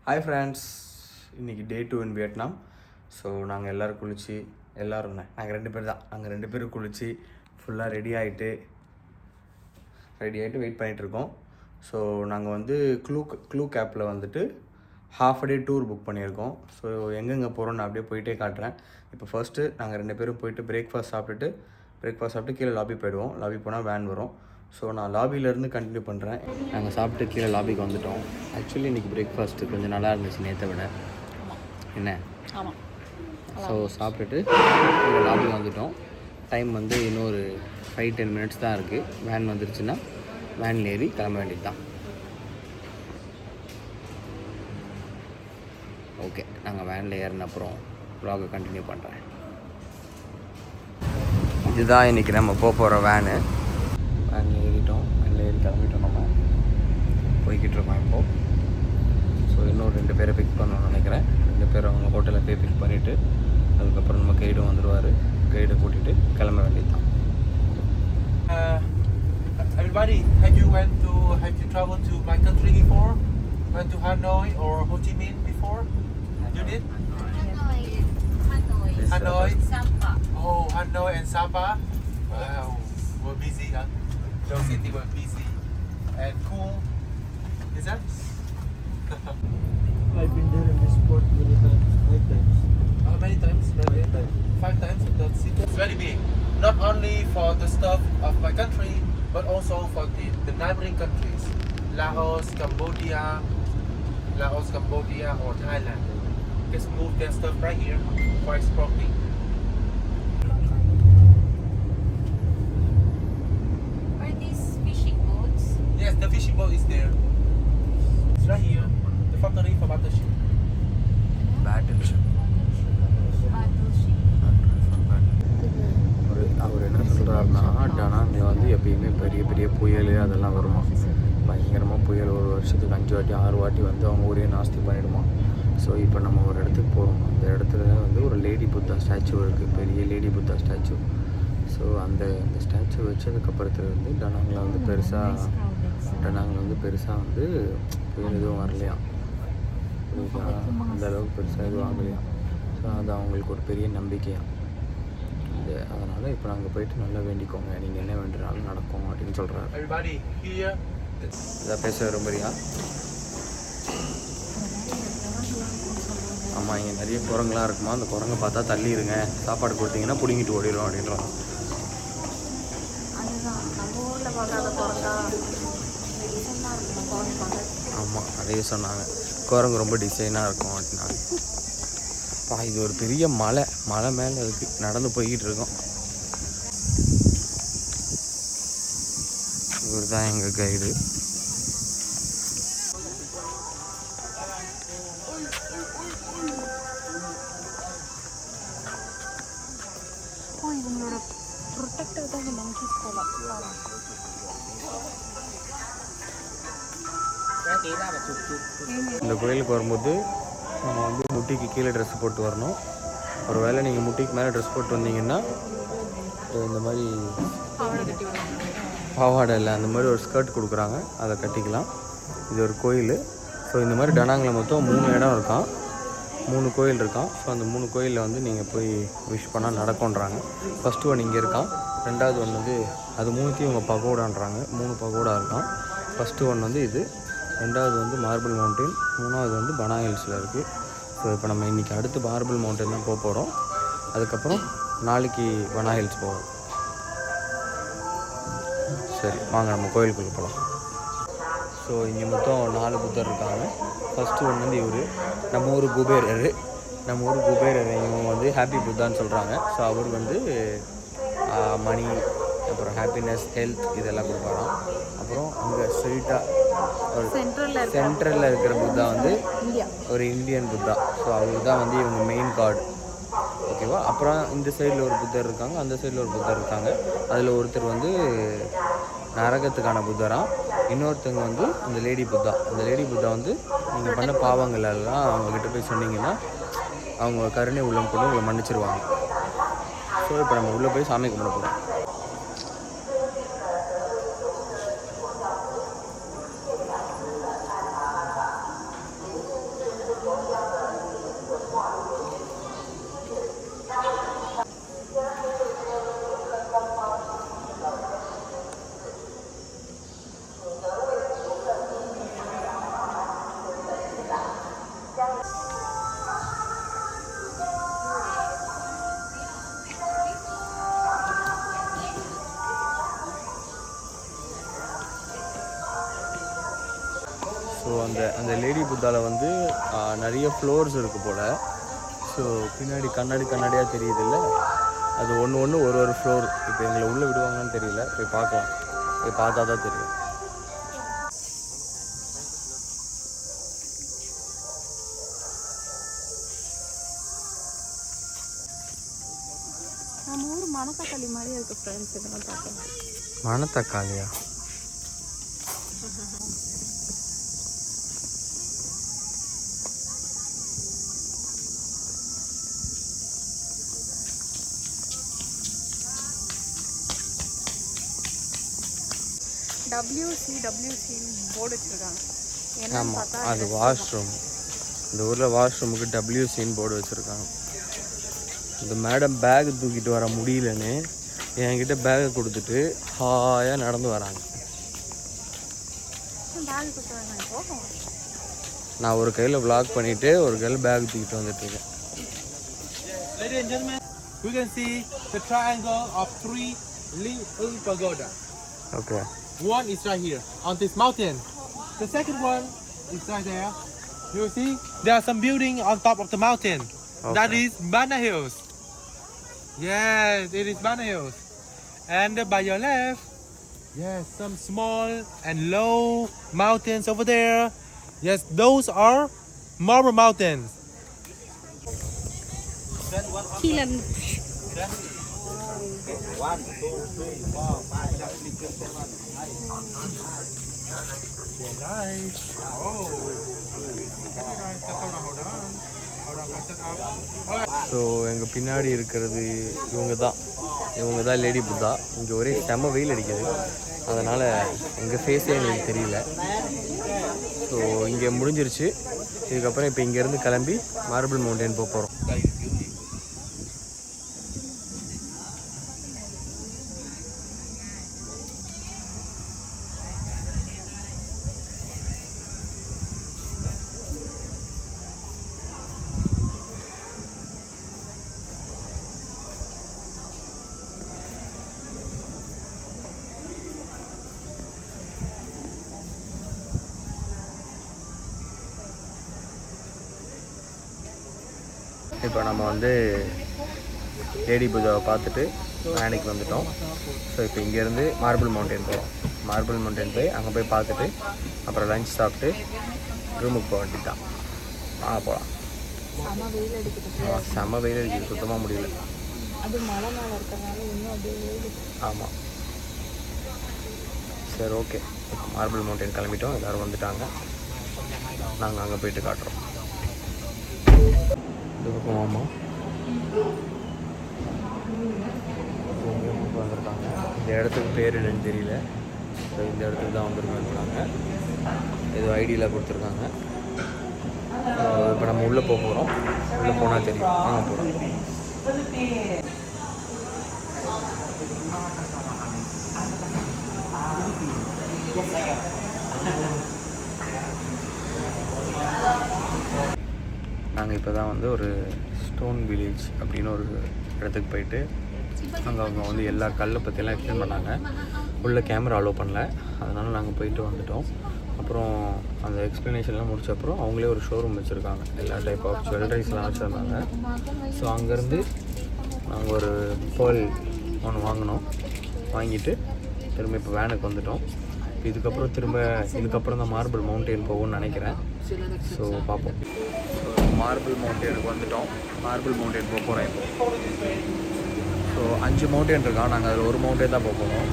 Hi friends, இன்றைக்கி டே 2 இன் Vietnam. So நாங்கள் எல்லோரும் குளித்து நாங்கள் 2 பேர் தான். நாங்கள் 2 பேரும் குளித்து ஃபுல்லாக ரெடி ஆகிட்டு வெயிட் பண்ணிகிட்ருக்கோம். ஸோ நாங்கள் வந்து க்ளூக் ஆப்பில் வந்துட்டு ஹாஃப் டே டூர் புக் பண்ணியிருக்கோம். ஸோ எங்கெங்கே போகிறோம் நான் அப்படியே போயிட்டே காட்டுறேன். இப்போ ஃபர்ஸ்ட்டு நாங்கள் 2 பேரும் போயிட்டு பிரேக்ஃபாஸ்ட் சாப்பிட்டுட்டு கீழே லாபி போயிடுவோம். லாபி போனால் வேன் வரும். ஸோ நான் லாபியிலேருந்து கண்டினியூ பண்ணுறேன். நாங்கள் சாப்பிட்டு கீழே லாபிக்கு வந்துவிட்டோம். ஆக்சுவலி இன்றைக்கி பிரேக்ஃபாஸ்ட்டு கொஞ்சம் நல்லா இருந்துச்சு நேற்றை விட. என்ன? ஆமாம். ஸோ சாப்பிட்டுட்டு கீழே லாபிக்கு வந்துவிட்டோம். டைம் வந்து இன்னொரு 5-10 மினிட்ஸ் தான் இருக்குது. வேன் வந்துருச்சுன்னா வேனில் ஏறி கிளம்ப வேண்டியது தான். ஓகே, நாங்கள் வேனில் ஏறின அப்புறம் வ்ளாகை கண்டினியூ பண்ணுறேன். இதுதான் இன்றைக்கி நம்ம போகிற வேனில் ஏறிட்டோம். வேனில் ஏறி கிளம்பிட்டோம். நம்ம போய்கிட்டு இருக்கோம் இப்போது. ஸோ இன்னும் 2 பேரை பிக் பண்ணணும்னு நினைக்கிறேன். 2 பேர் அவங்க ஹோட்டலில் போய் பிக் பண்ணிவிட்டு அதுக்கப்புறம் நம்ம கைடும் வந்துடுவார். கைடை கூட்டிகிட்டு கிளம்ப வேண்டியது தான். Everybody, have you traveled to my country before? Went to Hanoi or Ho Chi Minh before? You did? Hanoi, Sapa. Oh, Hanoi and Sapa. Wow, we're busy, huh? Those city were busy and cool. Is that? I've been there in this port many times, 5 times. How many times? 5 times. 5 times in that city. It's very big. Not only for the stuff of my country, but also for the neighboring countries. Laos, Cambodia, or Thailand. Just move their stuff right here for exporting. Are these fishing boats? Yes, the fishing boat is there. It's right here. The factory for battleship. Battle அவர் என்ன சொல்கிறாருன்னா, டனாங்கில் வந்து எப்பயுமே பெரிய பெரிய புயல் அதெல்லாம் வருமா, பயங்கரமாக புயல். ஒரு வருஷத்துக்கு 5 வாட்டி 6 வாட்டி வந்து அவங்க ஊரே நாஸ்தி பண்ணிவிடுமா. ஸோ இப்போ நம்ம ஒரு இடத்துக்கு போகிறோம். அந்த இடத்துல வந்து ஒரு லேடி புத்தா ஸ்டாச்சு இருக்குது, பெரிய லேடி புத்தா ஸ்டாச்சு. ஸோ அந்த ஸ்டாச்சு வச்சதுக்கப்புறத்துல வந்து டனாங்கில் வந்து பெருசாக வந்து புயல் எதுவும் வரலையாம். அந்த அளவுக்கு பெருசாக எதுவும் ஆகலையாம். ஸோ அது அவங்களுக்கு ஒரு பெரிய நம்பிக்கையாம். அதனால் இப்போ நாங்கள் போயிட்டு நல்லா வேண்டிக்கோங்க, நீங்கள் என்ன வேண்டுனாலும் நடக்கும் அப்படின்னு சொல்கிறாரு. இதை பேச விரும்புறியா? ஆமாம், இங்கே நிறைய குரங்கெலாம் இருக்குமா. அந்த குரங்கை பார்த்தா தள்ளிடுங்க, சாப்பாடு கொடுத்தீங்கன்னா பிடுங்கிட்டு ஓடிடும் அப்படின்றான். ஆமாம், அதே சொன்னாங்க, குரங்கு ரொம்ப டிசைனாக இருக்கும் அப்படின்னாங்க. இது ஒரு பெரிய மலை மேலே இருக்குது. நடந்து போய்கிட்டு இருக்கோம். இவர் தான் எங்கள் கைடு. இந்த கோயிலுக்கு வரும்போது நம்ம வந்து முட்டிக்கு கீழே ட்ரெஸ் போட்டு வரணும். ஒரு வேளை நீங்கள் முட்டிக்கு மேலே ட்ரெஸ் போட்டு வந்தீங்கன்னா இந்த மாதிரி பாவாடை இல்லை, அந்த மாதிரி ஒரு ஸ்கர்ட் கொடுக்குறாங்க, அதை கட்டிக்கலாம். இது ஒரு கோயில். ஸோ இந்த மாதிரி டனாங்கில் மொத்தம் 3 இடம் இருக்கான், 3 கோயில் இருக்கான். ஸோ அந்த 3 கோயிலில் வந்து நீங்கள் போய் விஷ் பண்ணால் நடக்கும்ன்றாங்க. ஃபஸ்ட்டு ஒன் இங்கே இருக்கான், 2வது ஒன்று வந்து அது 3த்தையும் இவங்க பகோடான்றாங்க. 3 பகோடா இருக்கான். ஃபஸ்ட்டு ஒன் வந்து இது, 2வது வந்து மார்பிள் மவுண்டைன், 3வது வந்து பனா ஹில்ஸில் இருக்குது. ஸோ இப்போ நம்ம இன்றைக்கி அடுத்து மார்பிள் மவுண்டைன் தான் போக போகிறோம். அதுக்கப்புறம் நாளைக்கு பனா ஹில்ஸ் போவோம். சரி வாங்க நம்ம கோயிலுக்குள்ளே போகலாம். ஸோ இங்கே மொத்தம் 4 புத்தர் இருக்காங்க. ஃபஸ்ட்டு ஒன்று வந்து இவர் நம்ம ஊர் குபேரர். இவங்க வந்து ஹாப்பி புத்தான்னு சொல்கிறாங்க. ஸோ அவர் வந்து மணி, அப்புறம் ஹாப்பினஸ், ஹெல்த் இதெல்லாம் கொடுப்பாராம். அப்புறம் அங்கே ஸ்ட்ரெயிட்டாக ஒரு சென்ட்ரலில் இருக்கிற புத்தா வந்து ஒரு இந்தியன் புத்தா. ஸோ அவர் தான் வந்து இவங்க மெயின் காட், ஓகேவா. அப்புறம் இந்த சைடில் ஒரு புத்தர் இருக்காங்க, அந்த சைடில் ஒரு புத்தர் இருக்காங்க. அதில் ஒருத்தர் வந்து நரகத்துக்கான புத்தராம், இன்னொருத்தவங்க வந்து அந்த லேடி புத்தா. அந்த லேடி புத்தா வந்து நீங்கள் பண்ண பாவங்கள் எல்லாம் அவங்கக்கிட்ட போய் சொன்னீங்கன்னா அவங்க கருணை உள்ளம் கொண்டு உங்களை மன்னிச்சிருவாங்க. ஸோ இப்போ நம்ம உள்ளே போய் சாமி கும்பிட போகிறோம். அந்த லேடி புத்தாவில் வந்து நிறைய ஃப்ளோர்ஸ் இருக்குது போல். ஸோ பின்னாடி கண்ணாடியாக தெரியுது இல்லை, அது ஒன்று ஒரு ஃப்ளோர். இப்போ எங்களை உள்ளே விடுவாங்கன்னு தெரியல, போய் பார்க்கலாம். போய் பார்த்தா தான் தெரியும். நம்ம ஊர் மணத்தக்காளி மாதிரி இருக்குது ஃப்ரெண்ட்ஸ். இதெல்லாம் பார்க்கலாம். மணத்தக்காளியா? WC போர்டு வச்சுருக்காங்க. ஆமாம், அது வாஷ்ரூம். இந்த ஊரில் வாஷ்ரூமுக்கு WCன்னு போர்டு வச்சுருக்காங்க. இந்த மேடம் பேக் தூக்கிட்டு வர முடியலன்னு என்கிட்ட பேக்கை கொடுத்துட்டு ஹாயாக நடந்து வராங்க. நான் ஒரு கையில் vlog பண்ணிவிட்டு ஒரு கையில் பேக் தூக்கிட்டு வந்துட்டுருக்கேன். Ladies and gentlemen, you can see the triangle of 3 Ling Pagoda. Okay. One is right here on this mountain. The second one is right there. You see, there are some building on top of the mountain. Okay. That is Bana Hills. Yes, it is Bana Hills. And by your left, yes, some small and low mountains over there. Yes, those are Marble Mountains. கீழே Nice. Oh. So எங்கள் பின்னாடி இருக்கிறது இவங்க தான் lady Buddha. இங்கே ஒரே செம வெயில் அடிக்குது, அதனால் எங்கள் ஃபேஸே எனக்கு தெரியல. ஸோ இங்கே முடிஞ்சிருச்சு. இதுக்கப்புறம் இப்போ இங்கேருந்து கிளம்பி மார்பிள் மவுண்டன் போக போகிறோம். இப்போ நம்ம வந்து லேடி புத்தாவை பார்த்துட்டு வேனைக்கு வந்துட்டோம். ஸோ இப்போ இங்கேருந்து மார்பிள் மவுண்டன் போகிறோம். மார்பிள் மவுண்டன் போய் அங்கே போய் பார்த்துட்டு அப்புறம் லஞ்ச் சாப்பிட்டு ரூமுக்கு போக வேண்டியதான். போகலாம். செம்ம வெயில் அடிக்குது, சுத்தமாக முடியல. அது மழை நாள் இருக்கிறதுனால இன்னும் அப்படியே. ஆமாம், சரி ஓகே. இப்போ மார்பிள் மவுண்டன் கிளம்பிட்டோம், எல்லோரும் வந்துட்டாங்க. நாங்கள் அங்கே போயிட்டு காட்டுறோம். இது பக்கம் ஆமாம் வந்திருக்காங்க. இந்த இடத்துக்கு பேர் என்னன்னு தெரியல. ஸோ இந்த இடத்துக்கு தான் வந்துருக்காங்க. ஏதோ ஐடியில் கொடுத்துருக்காங்க. இப்போ நம்ம உள்ளே போக போகிறோம். உள்ளே போனால் தெரியும். வாங்க போகிறோம். நாங்கள் இப்போ தான் வந்து ஒரு ஸ்டோன் வில்லேஜ் அப்படின்னு ஒரு இடத்துக்கு போயிட்டு அங்கே அவங்க வந்து எல்லா கல்லை பற்றியெல்லாம் எக்ஸ்பிளைன் பண்ணாங்க. உள்ள கேமரா அலோவ் பண்ணல, அதனால் நாங்கள் போயிட்டு வந்துட்டோம். அப்புறம் அந்த எக்ஸ்ப்ளனேஷன்லாம் முடிச்ச அப்புறம் அவங்களே ஒரு ஷோரூம் வச்சுருக்காங்க. எல்லா டைப் ஆஃப் ஜுவல்லரிஸ்லாம் வச்சுருந்தாங்க. ஸோ அங்கேருந்து நாங்கள் ஒரு பேர்ல் ஒன்று வாங்கினோம். வாங்கிட்டு திரும்ப இப்போ வேனுக்கு வந்துட்டோம். இதுக்கப்புறம் தான் மார்பிள் மவுண்டன் போகும்னு நினைக்கிறேன். ஸோ பார்ப்போம். மார்பிள் மவுண்டனுக்கு வந்துட்டோம். மார்பிள் மவுண்டன் போக போகிறேன் இப்போ. ஸோ 5 மவுண்டன் இருக்கான். நாங்கள் அதில் ஒரு மவுண்டன் தான் போக போகிறோம்.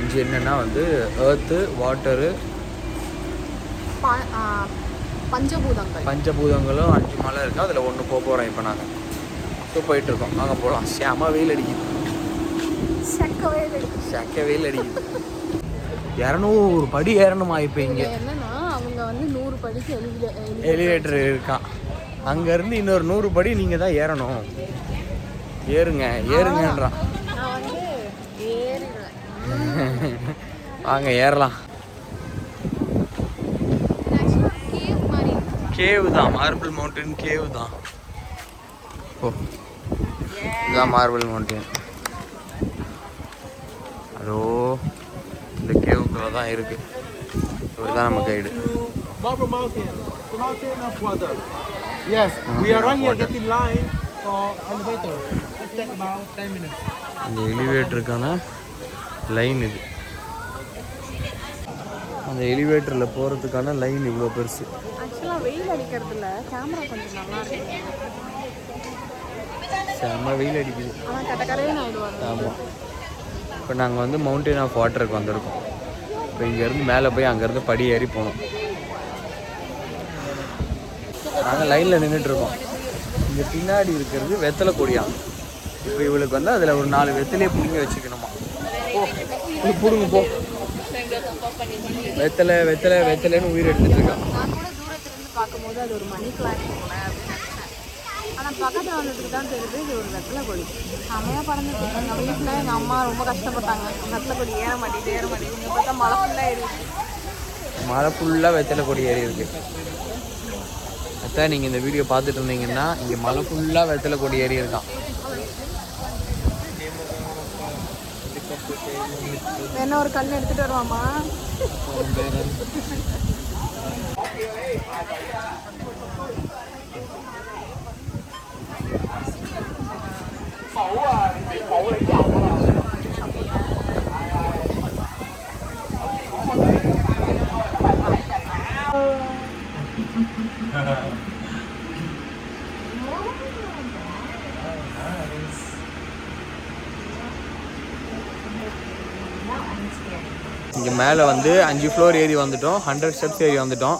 5 என்னென்னா வந்து எர்த்து, வாட்டரு, பஞ்சபூதங்களும் 5 மலை இருக்குது. அதில் ஒன்று போக போகிறோம் இப்போ நாங்கள். ஸோ போயிட்டுருக்கோம். நாங்கள் போகலாம். செம வெயில் அடிக்குது, செக்க வெயில் அடிக்குது. 200 படி ஏறணுமா இப்போ இங்கே? என்னன்னா அவங்க வந்து 100 படிக்கு எலிவேட்டர் இருக்கான். அங்கேருந்து இன்னொரு 100 படி நீங்கள் தான் ஏறணும். ஏறுங்கன்றான். வாங்க ஏறலாம். கேவு தான், மார்பிள் மவுண்டன் கேவு தான். ஓ, இதுதான் மார்பிள் மவுண்டன். அதோ இந்த கேவுக்குள்ள தான் இருக்குது. இவர் தான் நம்ம guide. Marble Mountain, the mountain of water. Yes, we are right here getting line for elevator. It takes about 10 minutes. இந்த எலிவேட்டருக்கான லைன் இது. அந்த எலிவேட்டரில் போகிறதுக்கான லைன் இவ்வளோ பெருசு. ஆக்சுவலாக வெயில் அடிக்கிறதுல கேமரா கொஞ்சம் நல்லா இருக்கு. செம்ம வெயில் அடிக்குது. ஆனால் கட்டக்கரையும் ஆயிடுவாங்க. ஆமாம். இப்போ நாங்கள் வந்து மவுண்டைன் ஆஃப் வாட்டருக்கு வந்திருக்கோம். இப்போ இங்கேருந்து மேலே போய் அங்கேருந்து படி ஏறி போகணும். நாங்கள் லைனில் நின்றுட்டுருக்கோம். இங்கே பின்னாடி இருக்கிறது வெத்தலை கொடியாம். இப்போ இவளுக்கு வந்து அதில் ஒரு 4 வெத்தலையே பிடிங்க வச்சுக்கணுமா. ஓ பிடுங்க போ. வெத்தலை வெத்தலை வெத்தலைன்னு உயிர் எடுத்துகிட்டு இருக்கான். நான் கூட தூரத்துலேருந்து பார்க்கும்போது அது ஒரு மணி பிளான்ட் போல அப்படின்னு நினச்சேன். ஆனால் பக்கத்தில் வந்துட்டு தான் தெரியுது இது ஒரு வெத்தலை கொடி. செம்மையாக பறந்துட்டு எங்கள் வீட்டில் எங்கள் அம்மா ரொம்ப கஷ்டப்பட்டாங்க. வெத்தலை கொடி ஏற மாட்டேங்குது. இங்கே பார்த்தா மழை ஃபுல்லாக ஏறிடுச்சு. மழை ஃபுல்லாக வெத்தலை கொடி ஏறி இருக்கு. அதான் நீங்கள் இந்த வீடியோ பார்த்துட்டு இருந்தீங்கன்னா இங்கே மழை ஃபுல்லாக வெத்தலை கொடி ஏறி இருக்கான். என்ன ஒரு கல் எடுத்துகிட்டு வருவாமா? இங்கே மேலே வந்து 5 ஃப்ளோர் ஏறி வந்துட்டோம். 100 ஸ்டெப்ஸ் ஏறி வந்துட்டோம்.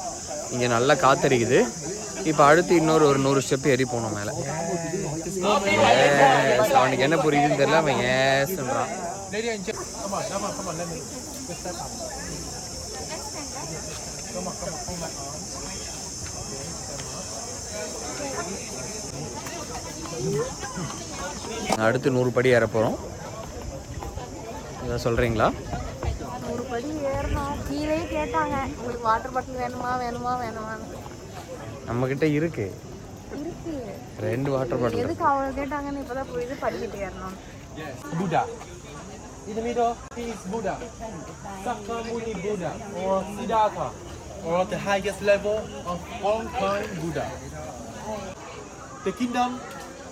இங்கே நல்லா காத்தடிக்குது. இப்போ அடுத்து இன்னொரு 100 ஸ்டெப் ஏறி போகணும் மேலே. அவனுக்கு என்ன புரியுதுன்னு தெரியல. அவன் ஏசுன்றான். அடுத்து 100 படி ஏற போகிறோம். இதை சொல்கிறீங்களா? 100 படி ஏறணும். கீழே கேட்டாங்க உங்களுக்கு வாட்டர் பாட்டில் வேணுமா வேணுமான்னு. நம்மக்கிட்ட இருக்கு 2 வாட்டர் பாட்டில். எதுக்கு அவ்வளோ கேட்டாங்கன்னு இப்போ தான் புரியுது. படிக்கிட்டு ஏறணும். Buddha. In the middle is Buddha. Sakyamuni Buddha or Siddhartha, or the highest level of all time Buddha. The kingdom,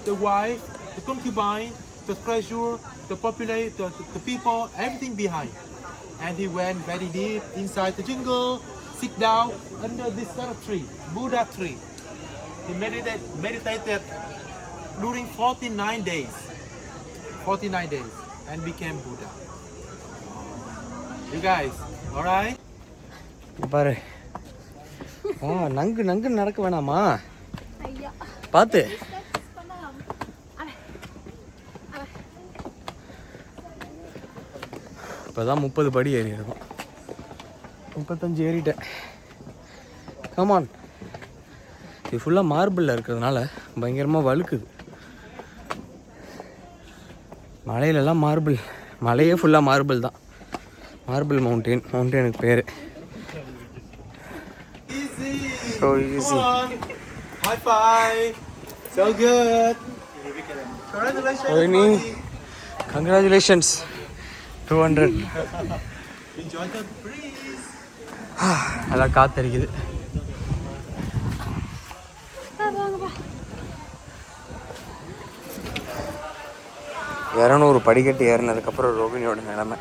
the wife, the concubine, the treasure, the population, the people, everything behind. And he went very deep inside the jungle, sit down under this tree, Buddha tree. He meditated during 49 days. 49 days and became Buddha. You guys, alright? பாரு. நங்கு நங்கு நடக்க வேணாமா? ஐயா பார்த்து. இப்போதான் 30 படி ஏறி இருக்கும். 35 ஏறிட்டேன். Come on. இது ஃபுல்லாக மார்பிளில் இருக்கிறதுனால பயங்கரமாக வழுக்குது. மலையிலலாம் மார்பிள், மலையே ஃபுல்லாக மார்பிள் தான். மார்பிள் மவுண்டனுக்கு பேர். So easy. High five. So good. Congratulations. Congratulations. 200. Enjoy the breeze. நல்லா காத்தடிக்குது. வாங்கப்பா. 200 படிக்கட்டு ஏறினதுக்கப்புறம் ரோகிணியோட நிலைமை.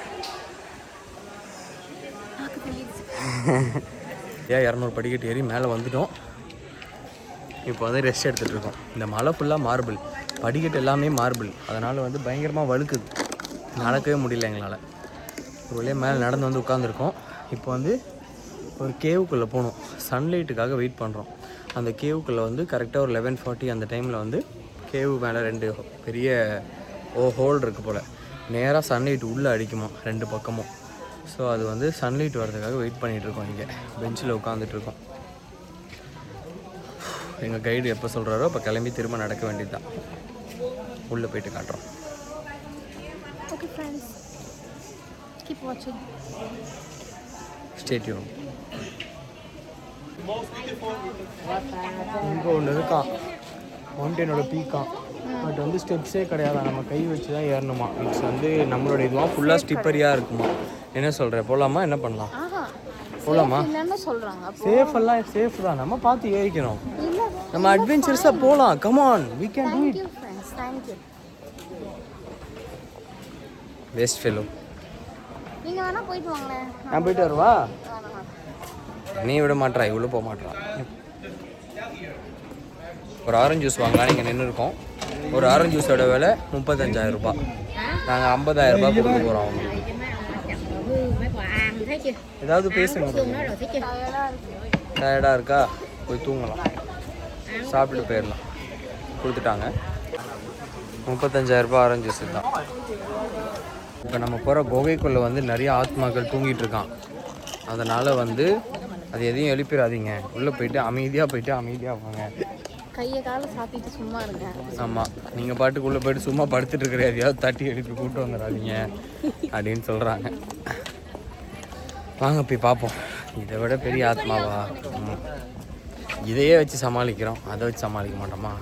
ஏன் 200 படிக்கட்டு ஏறி மேலே வந்துட்டோம். இப்போ வந்து ரெஸ்ட் எடுத்துகிட்டு இருக்கோம். இந்த மலை ஃபுல்லாக மார்பிள், படிக்கட்டு எல்லாமே மார்பிள். அதனால் வந்து பயங்கரமாக வழுக்குது. நடக்கவே முடியல எங்களால். ஒரு வழியாக மேலே நடந்து வந்து உட்காந்துருக்கோம். இப்போ வந்து ஒரு கேவுக்குள்ளே போகணும். சன்லைட்டுக்காக வெயிட் பண்ணுறோம். அந்த கேவுக்குள்ளே வந்து கரெக்டாக ஒரு 11:40 அந்த டைமில் வந்து கேவு மேலே 2 பெரிய ஹோல் இருக்குது போல். நேராக சன்லைட் உள்ளே அடிக்குமா 2 பக்கமும். ஸோ அது வந்து சன்லைட் வர்றதுக்காக வெயிட் பண்ணிகிட்ருக்கோம். இங்கே பெஞ்சில் உட்காந்துட்ருக்கோம். எங்கள் கைடு எப்போ சொல்கிறாரோ அப்போ கிளம்பி திரும்ப நடக்க வேண்டியது தான். உள்ளே போயிட்டு காட்டுறோம். Okay friends, keep watching. Stay tuned. இங்கே ஒன்று இருக்கான், மவுண்டனோட பீக்கான். பட் வந்து ஸ்டெப்ஸே கிடையாது, நம்ம கை வச்சு தான் ஏறணுமா. இட்ஸ் வந்து நம்மளோட இதுவாக ஃபுல்லாக ஸ்டிப்பரியாக இருக்குமா. என்ன சொல்கிற, போகலாமா? என்ன பண்ணலாம்? போகலாமா? இல்லைன்னு சொல்கிறாங்க. சேஃப் தான், நம்ம பார்த்து ஏறிக்கணும். இல்லை, நம்ம அட்வென்ச்சர்ஸாக போகலாம். Come on, we can do it. Thank you friends, thank you. Waste fellow. நீங்கள் வேணால் போயிட்டு வாங்களேன். நான் போயிட்டு வருவா? வேணாம். நீ விட மாட்டா, இவ்வளோ போக மாட்டா. ஒரு ஆரஞ்சு ஜூஸ் வாங்கலாம். நீங்கள் நின்று இருக்கோம். ஒரு ஆரஞ்சு ஜூஸோட விலை 35,000 ரூபாய். நாங்கள் 50,000 ரூபாய் கொடுக்க போகிறோம் அவங்க. ஏதாவது பேசுங்க. டயர்டாக இருக்கா? போய் தூங்கலாம், சாப்பிட்டு போயிடலாம். கொடுத்துட்டாங்க. 35,000 ரூபாய் ஆரஞ்சு ஜூஸ் தான். இப்போ நம்ம போகிற குகைக்குள்ளே வந்து நிறைய ஆத்மாக்கள் தூங்கிட்டு இருக்கான். அதனால் வந்து அது எதையும் எழுப்பிடாதீங்க. உள்ளே போயிட்டு அமைதியாக போங்க. கையை காலை சாப்பிட்டு சும்மா இருங்க. ஆமாம், நீங்கள் பாட்டுக்கு உள்ளே போயிட்டு சும்மா படுத்துட்டு இருக்கிற எதையாவது தட்டி எழுப்பி கூப்பிட்டு வந்துடாதீங்க அப்படின்னு சொல்கிறாங்க. வாங்க போய் பார்ப்போம். இதை விட பெரிய ஆத்மாவா? இதையே வச்சு சமாளிக்கிறோம், அதை வச்சு சமாளிக்க மாட்டோமா?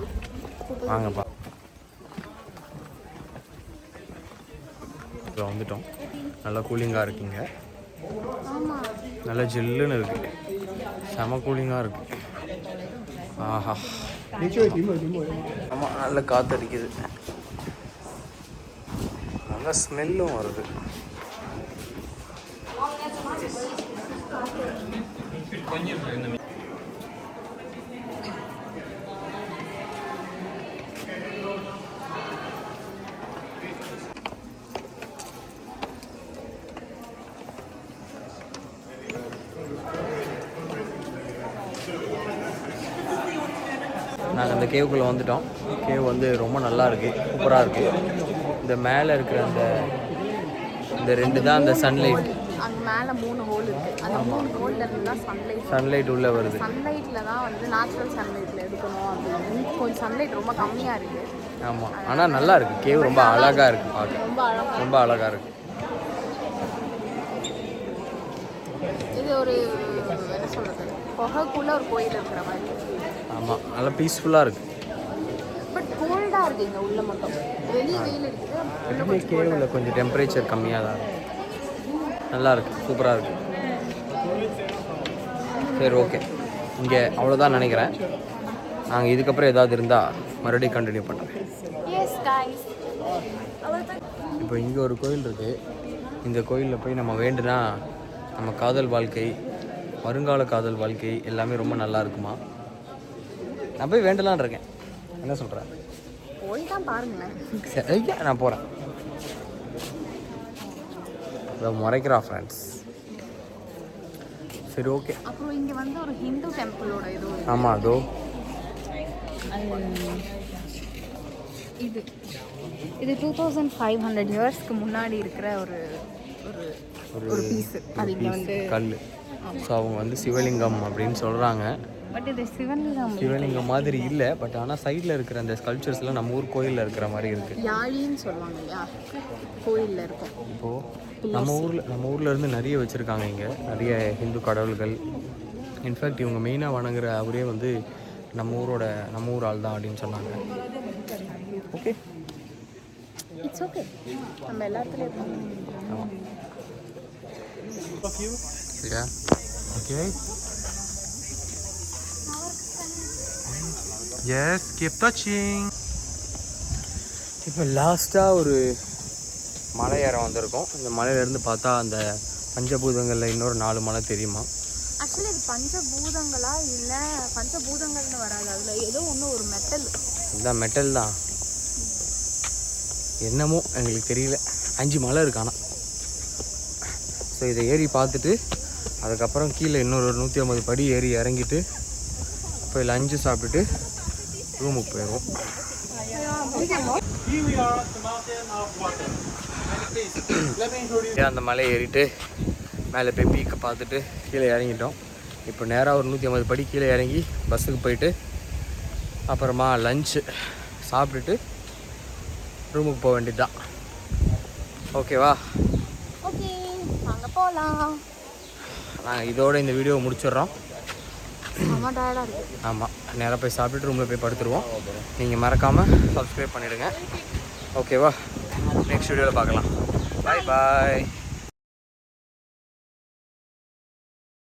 வாங்கப்பா. இப்போ வந்துட்டோம். நல்லா கூலிங்காக இருக்குங்க. நல்லா ஜில்லுன்னு இருக்குது. செம கூலிங்காக இருக்குது. ஆஹா, ஆமாம், நல்ல காற்றடிக்குது. நல்ல ஸ்மெல்லும் வருது. நாங்கள் அந்த கேவுக்குள்ளே வந்துட்டோம். கேவ் வந்து ரொம்ப நல்லா இருக்குது, சூப்பராக இருக்குது. இந்த மேலே இருக்கிற இந்த 2 தான் அந்த சன்லைட். அங்கே மேலே 3 ஹோல் இருக்குது. அந்த 3 ஹோலில் இருந்து தான் சன்லைட் உள்ளே வருது. சன்லைட்டில் தான் வந்து நேச்சுரல் சன்லைட்டில் எடுக்கணும் அப்படின்னு. கொஞ்சம் சன்லைட் ரொம்ப கம்மியாக இருக்குது. ஆமாம், ஆனால் நல்லா இருக்குது. கேவ் ரொம்ப அழகாக இருக்குது பார்க்க. ரொம்ப அழகாக இருக்குது. இது ஒரு என்ன சொல்கிறது, குகைக்குள்ளே ஒரு கோயில் இருக்கிற மாதிரி. ஆமாம், நல்லா பீஸ்ஃபுல்லாக இருக்குது. பட் கோல்டாக இருக்குது இங்கே உள்ள மட்டும். வெளியே வெயில் இருக்குது. கேவில் கொஞ்சம் டெம்பரேச்சர் கம்மியாக தான் இருக்குது. நல்லா இருக்குது, சூப்பராக இருக்குது. சரி, ஓகே. இங்கே அவ்வளோதான் நினைக்கிறேன். நாங்கள் இதுக்கப்புறம் ஏதாவது இருந்தால் மறுபடியும் கண்டினியூ பண்ணுறேன். இப்போ இங்கே ஒரு கோயில் இருக்குது. இந்த கோயிலில் போய் நம்ம வேண்டுனா நம்ம காதல் வாழ்க்கை, வருங்கால காதல் வாழ்க்கை எல்லாமே ரொம்ப நல்லா இருக்குமா. நான் போய் வேண்டலான் இருக்கேன். என்ன சொல்கிறேன்? போய் தான் பாருங்களேன். சரி, நான் போகிறேன். முறைக்கிறா ஃப்ரெண்ட்ஸ். சரி, ஓகே. அப்புறம் இங்கே வந்து ஒரு ஹிந்து டெம்பிளோட இது. ஆமாம், அதோ இது 2500 இயர்ஸ்க்கு முன்னாடி இருக்கிற ஒரு ஒரு பீஸ். அது இங்கே வந்து கல். ஸோ அவங்க வந்து சிவலிங்கம் அப்படின்னு சொல்கிறாங்க. பட் இது சிவலிங்கம் மாதிரி இல்லை. பட் ஆனால் சைடில் இருக்கிற அந்த ஸ்கல்ப்சர்ஸ்லாம் நம்ம ஊர் கோயிலில் இருக்கிற மாதிரி இருக்குது. யாழின்னு சொல்லுவாங்க இல்லையா, கோயிலில் இருக்கும். இப்போது நம்ம ஊரில் இருந்து நிறைய வச்சுருக்காங்க இங்கே, நிறைய ஹிந்து கடவுள்கள். இன்ஃபேக்ட் இவங்க மெயினாக வணங்குற அவரே வந்து நம்ம ஊர் ஆள் தான் அப்படின்னு சொன்னாங்க. Okay, it's okay. நம்ம எல்லாத்துலேயும் இருக்கோம். ஆமாம். Yeah. Okay. Yes, keep touching. இப்போ லாஸ்ட்டாக ஒரு மலை ஏற வந்திருக்கோம். இந்த மலையிலேருந்து பார்த்தா அந்த பஞ்சபூதங்களில் இன்னொரு 4 மலை தெரியுமா? ஆக்சுவலி இது பஞ்சபூதங்களா இல்லை பஞ்சபூதங்கள்னு வராது. அதில் ஏதோ ஒரு மெட்டல். இதுதான் மெட்டல் தான், என்னமோ எங்களுக்கு தெரியல. 5 மலை இருக்கானா. ஸோ இதை ஏறி பார்த்துட்டு அதுக்கப்புறம் கீழே இன்னொரு 150 படி ஏறி இறங்கிட்டு போய் லஞ்சு சாப்பிட்டுட்டு ரூமுக்கு போயிடுவோம். அந்த மலை ஏறிட்டு மேலே போய் பீக்கை பார்த்துட்டு கீழே இறங்கிட்டோம். இப்போ நேராக ஒரு 150 படி கீழே இறங்கி பஸ்ஸுக்கு போயிட்டு அப்புறமா லஞ்சு சாப்பிட்டுட்டு ரூமுக்கு போக வேண்டியது தான். ஓகேவா? ஓகே, வாங்க போகலாம். நாங்கள் இதோட இந்த வீடியோவை முடிச்சிடுறோம். ஆமாம், நேராக போய் சாப்பிட்டுட்டு ரூமில் போய் படுத்துருவோம். நீங்கள் மறக்காமல் சப்ஸ்கிரைப் பண்ணிவிடுங்க. ஓகேவா? நெக்ஸ்ட் வீடியோவில் பார்க்கலாம். பாய் பாய்.